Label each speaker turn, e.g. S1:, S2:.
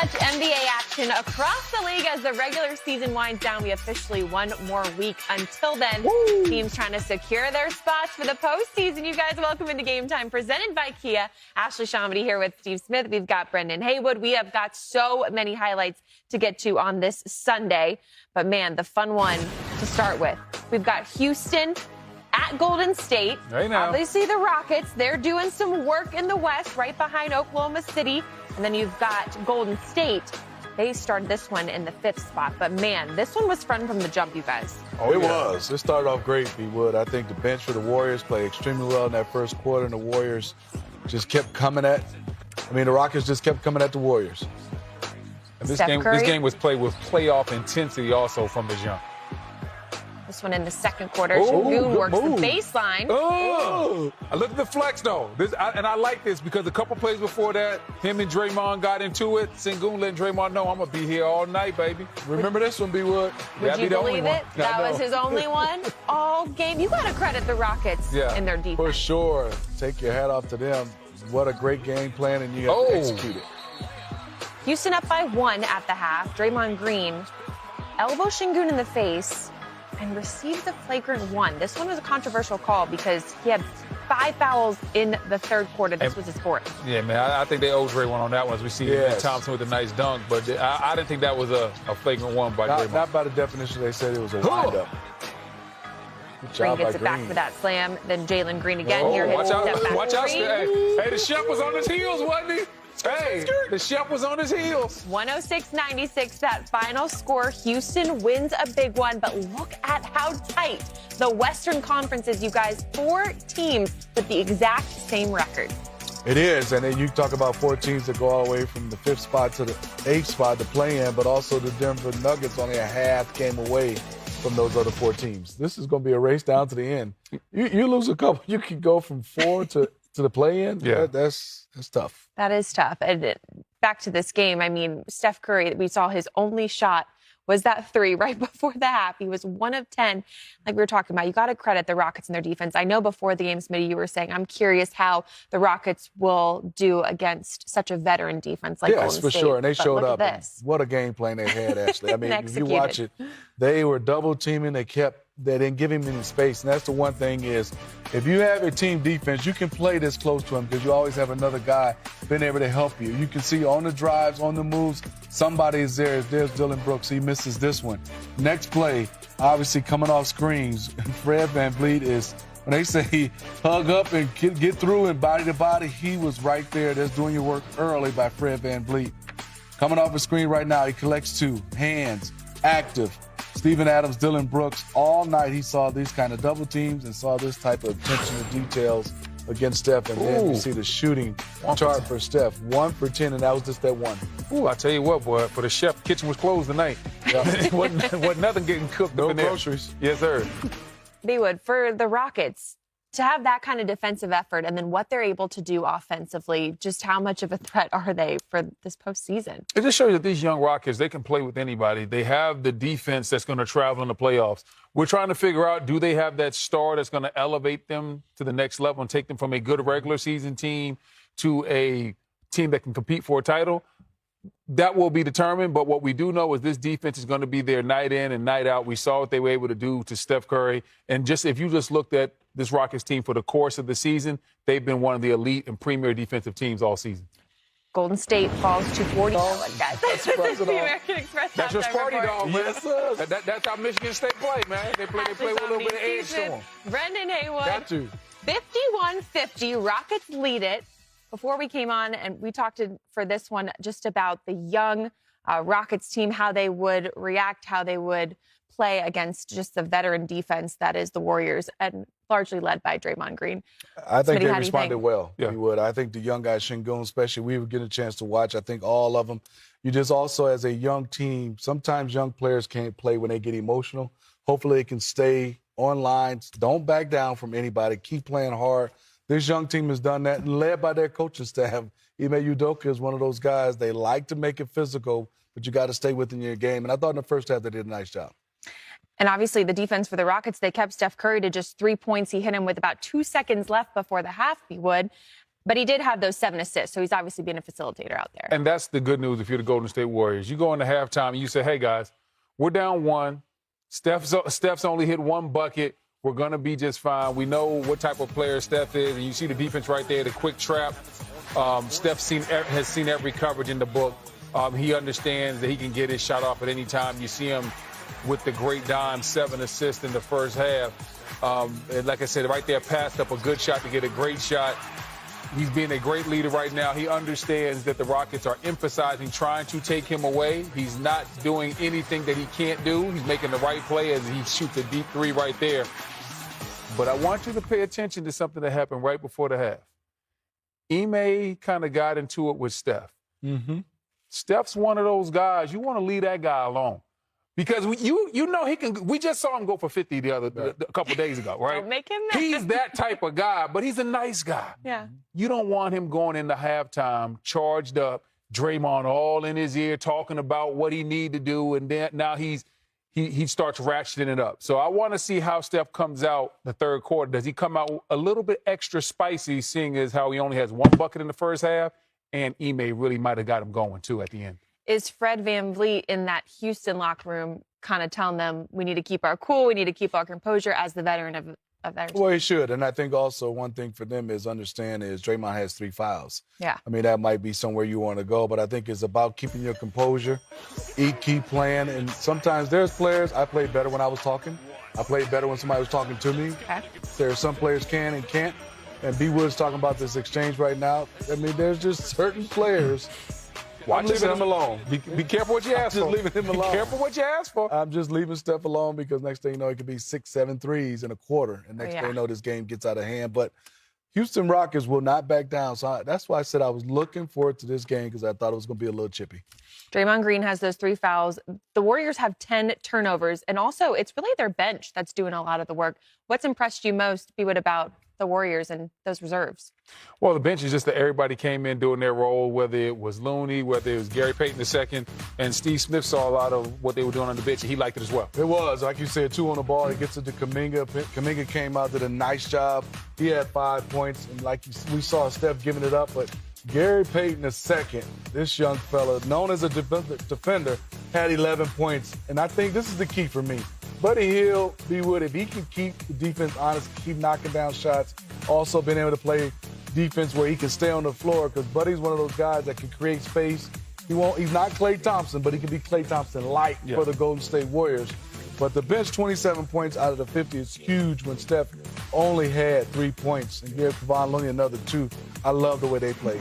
S1: much NBA action across the league as the regular season winds down. We officially one more week. Until then, teams trying to secure their spots for the postseason. You guys, welcome into Game Time, presented by Kia. Ashley Shamedy here with Steve Smith. We've got Brendan Haywood. We have got so many highlights to get to on this Sunday. But, man, the fun one to start with. We've got Houston at Golden State.
S2: Right now.
S1: Obviously, the Rockets, they're doing some work in the West right behind Oklahoma City. And then you've got Golden State. They started this one in the 5th spot. But, man, this one was fun from the jump, you guys.
S3: Oh, it was. It started off great, B-Wood. I think the bench for the Warriors played extremely well in that first quarter, and the Warriors just kept coming at – the Rockets just kept coming at the Warriors.
S2: And this game was played with playoff intensity also from the jump.
S1: This one in the second quarter. Shannon works the baseline.
S2: Oh! I look at the flex, though. And I like this because a couple plays before that, him and Draymond got into it. Sengun letting Draymond know, I'm going to be here all night, baby.
S3: Remember this one, B-Wood?
S1: Would you believe it? That was his only one all game. You got to credit the Rockets in their defense.
S3: For sure. Take your hat off to them. What a great game plan, and you have to execute it.
S1: Houston up by 1 at the half. Draymond Green elbow Sengun in the face and received the flagrant one. This one was a controversial call because he had 5 fouls in the third quarter. This was his 4th.
S2: Yeah, man, I think they owed Dray one on that one, as we see Thompson with a nice dunk. But I didn't think that was a flagrant one by Draymond.
S3: Not by the definition. They said it was a windup.
S1: Green gets it back for that slam. Then Jalen Green again. Here hits step back.
S2: Watch out. Hey, the chef was on his heels, wasn't he? Hey, the chef was on his heels.
S1: 106-96, that final score. Houston wins a big one, but look at how tight the Western Conference is, you guys. 4 teams with the exact same record.
S3: It is, and then you talk about 4 teams that go all the way from the 5th spot to the 8th spot to play in, but also the Denver Nuggets only a half game away from those other 4 teams. This is going to be a race down to the end. You lose a couple, you can go from 4 to the play-in.
S2: Yeah.
S3: That's tough.
S1: That is tough. And back to this game, Steph Curry, we saw his only shot was that 3 right before the half. He was 1 of 10, like we were talking about. You got to credit the Rockets and their defense. I know before the game, Smitty, you were saying, I'm curious how the Rockets will do against such a veteran defense like Golden State.
S3: Yes, for sure. And they showed up.
S1: This.
S3: What a game plan they had, Ashley. If you watch it, they were double teaming. They didn't give him any space. And that's the one thing is, if you have a team defense, you can play this close to him because you always have another guy being able to help you. You can see on the drives, on the moves, somebody is there. There's Dillon Brooks. He misses this one. Next play, obviously coming off screens, Fred VanVleet is, when they say hug up and get through and body to body, he was right there. That's doing your work early by Fred VanVleet. Coming off the screen right now, he collects 2. Hands, active. Steven Adams, Dillon Brooks, all night he saw these kind of double teams and saw this type of attention to details against Steph. And then you see the shooting chart for Steph. 1 for 10, and that was just that one.
S2: Ooh, I tell you what, boy, for the chef, kitchen was closed tonight. Yeah. wasn't nothing getting cooked
S3: no
S2: up in there.
S3: groceries.
S2: Yes, sir.
S1: B-Wood, for the Rockets, to have that kind of defensive effort and then what they're able to do offensively, just how much of a threat are they for this postseason?
S2: It just shows that these young Rockets, they can play with anybody. They have the defense that's going to travel in the playoffs. We're trying to figure out, do they have that star that's going to elevate them to the next level and take them from a good regular season team to a team that can compete for a title? That will be determined, but what we do know is this defense is going to be there night in and night out. We saw what they were able to do to Steph Curry. And just if you just looked at this Rockets team for the course of the season, they've been one of the elite and premier defensive teams all season.
S1: Golden State falls to 40. Oh, my God. That's
S3: the
S1: American Express.
S2: That's your Sparty dog, man.
S3: Yes,
S2: That's how Michigan State play, man. They play with a little bit of edge to them.
S1: Brendan Haywood.
S3: Got to.
S1: 51-50. Rockets lead it. Before we came on, and we talked for this one just about the young Rockets team, how they would react, how they would play against just the veteran defense that is the Warriors, and largely led by Draymond Green.
S3: I think
S1: Smitty,
S3: they responded well.
S2: Yeah.
S3: We would. I think the young guys, Sengun especially, we would get a chance to watch. I think all of them. You just also, as a young team, sometimes young players can't play when they get emotional. Hopefully they can stay on lines. Don't back down from anybody. Keep playing hard. This young team has done that, and led by their coaching staff. Ime Udoka is one of those guys. They like to make it physical, but you got to stay within your game. And I thought in the first half they did a nice job.
S1: And obviously the defense for the Rockets, they kept Steph Curry to just 3 points. He hit him with about 2 seconds left before the half, he would. But he did have those 7 assists, so he's obviously been a facilitator out there.
S2: And that's the good news if you're the Golden State Warriors. You go into halftime and you say, hey, guys, we're down 1. Steph's only hit 1 bucket. We're going to be just fine. We know what type of player Steph is, and you see the defense right there, the quick trap. Steph has seen every coverage in the book. He understands that he can get his shot off at any time. You see him with the great dime, 7 assists in the first half. And like I said, right there, passed up a good shot to get a great shot. He's being a great leader right now. He understands that the Rockets are emphasizing trying to take him away. He's not doing anything that he can't do. He's making the right play as he shoots a deep 3 right there. But I want you to pay attention to something that happened right before the half. Ime kind of got into it with Steph. Mm-hmm. Steph's one of those guys, you want to leave that guy alone. Because you know he can. We just saw him go for 50 a couple days ago, right?
S1: Don't make him mad.
S2: He's that type of guy, but he's a nice guy.
S1: Yeah.
S2: You don't want him going into halftime charged up, Draymond all in his ear talking about what he need to do, and then now he starts ratcheting it up. So I want to see how Steph comes out the third quarter. Does he come out a little bit extra spicy, seeing as how he only has 1 bucket in the first half, and Ime really might have got him going too at the end.
S1: Is Fred VanVleet in that Houston locker room kind of telling them we need to keep our cool, we need to keep our composure as the veteran of their team?
S3: Well, he should. And I think also one thing for them is understand is Draymond has 3 fouls.
S1: Yeah.
S3: I mean, that might be somewhere you want to go, but I think it's about keeping your composure, keep playing. And sometimes there's players, I played better when I was talking. I played better when somebody was talking to me.
S1: Okay.
S3: There are some players can and can't. And B. Wood's talking about this exchange right now. I mean, there's just certain players. I'm leaving him alone.
S2: Be careful what you ask for.
S3: I'm just leaving him alone.
S2: Be careful what you ask for.
S3: I'm just leaving Steph alone because next thing you know, it could be 6, 7 threes in a quarter. And next thing you know, this game gets out of hand. But Houston Rockets will not back down. So that's why I said I was looking forward to this game because I thought it was going to be a little chippy.
S1: Draymond Green has those 3 fouls. The Warriors have 10 turnovers. And also, it's really their bench that's doing a lot of the work. What's impressed you most, B. Wood, about the Warriors and those reserves?
S2: Well, the bench is just that everybody came in doing their role, whether it was Looney, whether it was Gary Payton II, and Steve Smith saw a lot of what they were doing on the bench, and he liked it as well.
S3: It was. Like you said, 2 on the ball. He gets it to Kuminga. Kuminga came out, did a nice job. He had 5 points, and we saw Steph giving it up, but Gary Payton II, this young fella, known as a defender, had 11 points, and I think this is the key for me. Buddy Hield, B. Wood, if he can keep the defense honest, keep knocking down shots, also being able to play defense where he can stay on the floor, because Buddy's one of those guys that can create space. He's not Klay Thompson, but he can be Klay Thompson-like for the Golden State Warriors. But the bench, 27 points out of the 50 is huge when Steph only had 3 points and gave Kevon Looney another 2. I love the way they played.